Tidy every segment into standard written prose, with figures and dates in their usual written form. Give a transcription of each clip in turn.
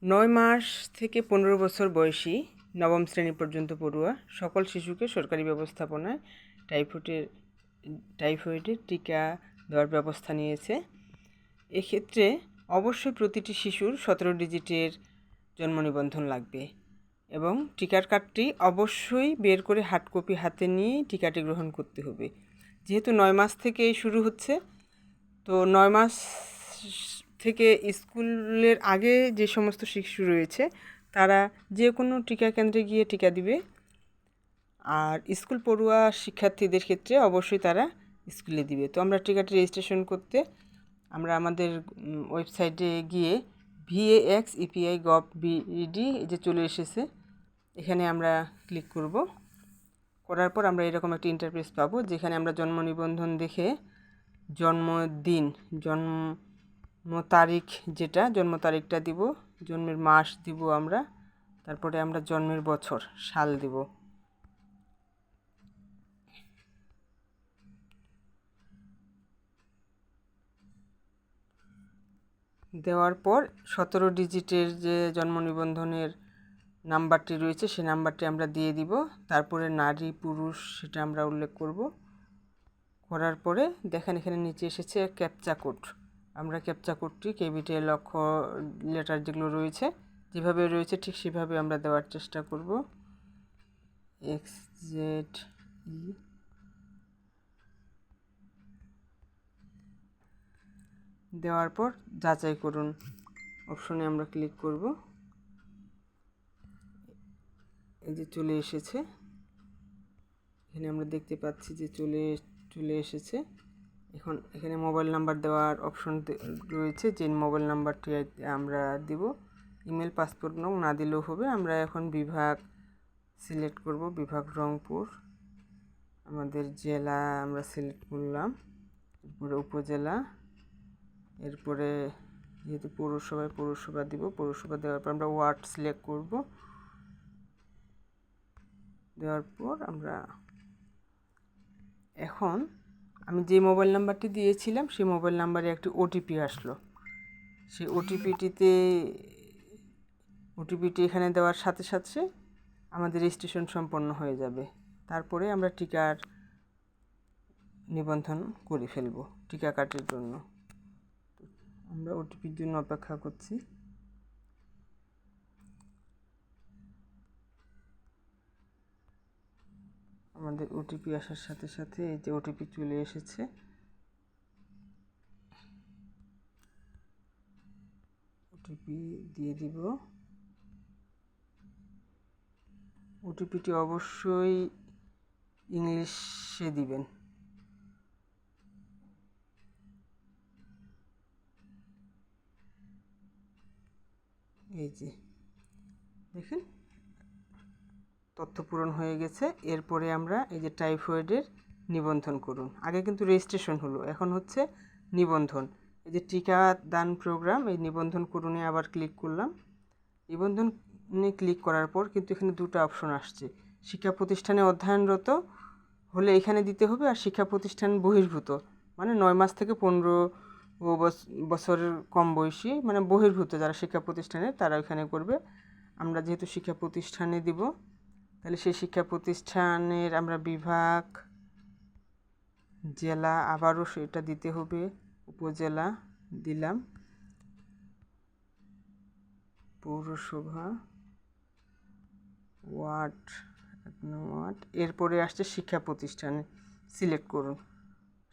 9 মাস থেকে 15 বছর বয়সী নবম শ্রেণী পর্যন্ত পড়ুয়া সকল শিশুকে সরকারি ব্যবস্থাপনায় টাইফয়েডের টিকা দেওয়ার ব্যবস্থা নিয়েছে। এক্ষেত্রে অবশ্যই প্রতিটি শিশুর 17 ডিজিটের জন্ম নিবন্ধন লাগবে এবং টিকার কার্ডটি অবশ্যই বের করে হার্ড কপি হাতে নিয়ে টিকাটি গ্রহণ করতে হবে। যেহেতু 9 মাস থেকে শুরু হচ্ছে, তো 9 মাস থেকে স্কুলের আগে যে সমস্ত শিশু রয়েছে তারা যে কোনো টিকা কেন্দ্রে গিয়ে টিকা দিবে। আর স্কুল পড়ুয়া শিক্ষার্থীদের ক্ষেত্রে অবশ্যই তারা স্কুলে দিবে। তো আমরা টিকাটি রেজিস্ট্রেশন করতে আমরা আমাদের ওয়েবসাইটে গিয়ে vaxepi.gov.bd এই যে চলে এসেছে, এখানে আমরা ক্লিক করব। করার পর আমরা এরকম একটা ইন্টারফেস পাবো, যেখানে আমরা জন্ম নিবন্ধন দেখে জন্মদিন, জন্ম তারিখ, যেটা জন্ম তারিখটা দিব, জন্মের মাস দিব আমরা, তারপরে আমরা জন্মের বছর সাল দিব। দেওয়ার পর 17 ডিজিটের যে জন্ম নিবন্ধনের নাম্বারটি রয়েছে সেই নাম্বারটি আমরা দিয়ে দিব। তারপরে নারী পুরুষ সেটা আমরা উল্লেখ করব। করার পরে দেখেন এখানে নিচে এসেছে ক্যাপচা কোড। আমরা ক্যাপচা কোডটি ক্যাপিটাল লেটার যেগুলো রয়েছে যেভাবে রয়েছে ঠিক সেভাবে আমরা দেওয়ার চেষ্টা করব। XZE দেওয়ার পর যাচাই করুন অপশনে আমরা ক্লিক করব। এই যে চলে এসেছে, এখানে আমরা দেখতে পাচ্ছি যে চলে এসেছে। এখন এখানে মোবাইল নাম্বার দেওয়ার অপশন রয়েছে, যে মোবাইল নাম্বারটি আমরা দিব। ইমেল, পাসপোর্ট নং না দিলেও হবে। আমরা এখন বিভাগ সিলেক্ট করব, বিভাগ রংপুর। আমাদের জেলা আমরা সিলেক্ট করলাম, এরপরে উপজেলা, এরপরে যেহেতু পৌরসভা দিব, পৌরসভা দেওয়ার পর আমরা ওয়ার্ড সিলেক্ট করব। দেওয়ার পর আমরা এখন আমি যে মোবাইল নাম্বারটি দিয়েছিলাম সেই মোবাইল নাম্বারে একটি ওটিপি আসলো। সেই ওটিপিটি এখানে দেওয়ার সাথে সাথে আমাদের রেজিস্ট্রেশন সম্পন্ন হয়ে যাবে। তারপরে আমরা টিকার নিবন্ধন করে ফেলব টিকা কার্ডের জন্য। আমরা ওটিপির জন্য অপেক্ষা করছি। আমাদের ওটিপি আসার সাথে সাথে এই যে ওটিপি চলে এসেছে। ওটিপি দিয়ে দিব। ওটিপিটি অবশ্যই ইংলিশে দিবেন। এই যে দেখেন তথ্য পূরণ হয়ে গেছে। এরপরে আমরা এই যে টাইফয়েডের নিবন্ধন করুন। আগে কিন্তু রেজিস্ট্রেশন হলো, এখন হচ্ছে নিবন্ধন। এই যে টিকা দান প্রোগ্রাম, এই নিবন্ধন করুনে আবার ক্লিক করলাম। নিবন্ধনে ক্লিক করার পর কিন্তু এখানে দুটো অপশন আসছে। শিক্ষা প্রতিষ্ঠানে অধ্যয়নরত হলে এখানে দিতে হবে, আর শিক্ষা প্রতিষ্ঠান বহির্ভূত মানে 9 মাস থেকে 15 বছরের কম বয়সী মানে বহির্ভূত যারা শিক্ষা প্রতিষ্ঠানে তারা এখানে করবে। আমরা যেহেতু শিক্ষা প্রতিষ্ঠানে দিব, তাহলে সেই শিক্ষা প্রতিষ্ঠানের আমরা বিভাগ, জেলা আবারও সেটা দিতে হবে, উপজেলা দিলাম, পৌরসভা, ওয়ার্ড, এরপরে আসছে শিক্ষা প্রতিষ্ঠানে সিলেক্ট করুন।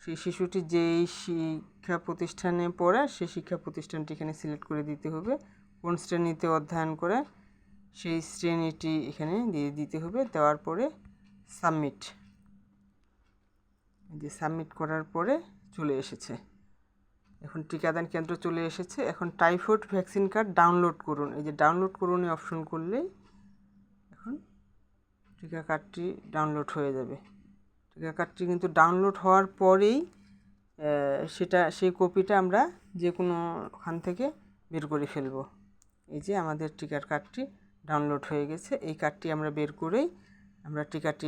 সেই শিশুটি যেই শিক্ষা প্রতিষ্ঠানে পড়ে সেই শিক্ষা প্রতিষ্ঠানটি এখানে সিলেক্ট করে দিতে হবে। কোন শ্রেণীতে অধ্যয়ন করে সেই শ্রেণীটি এখানে দিয়ে দিতে হবে। দেওয়ার পরে সাবমিট। যে সাবমিট করার পরে চলে এসেছে, এখন টিকাদান কেন্দ্র চলে এসেছে। এখন টাইফয়েড ভ্যাকসিন কার্ড ডাউনলোড করুন। এই যে ডাউনলোড করুন এই অপশন করলেই এখন টিকা কার্ডটি ডাউনলোড হয়ে যাবে। টিকা কার্ডটি কিন্তু ডাউনলোড হওয়ার পরেই সেই কপিটা আমরা যে কোনো ওখান থেকে বের করে ফেলব। এই যে আমাদের টিকার কার্ডটি ডাউনলোড হয়ে গেছে। এই কার্ডটি আমরা বের করেই আমরা টিকাটি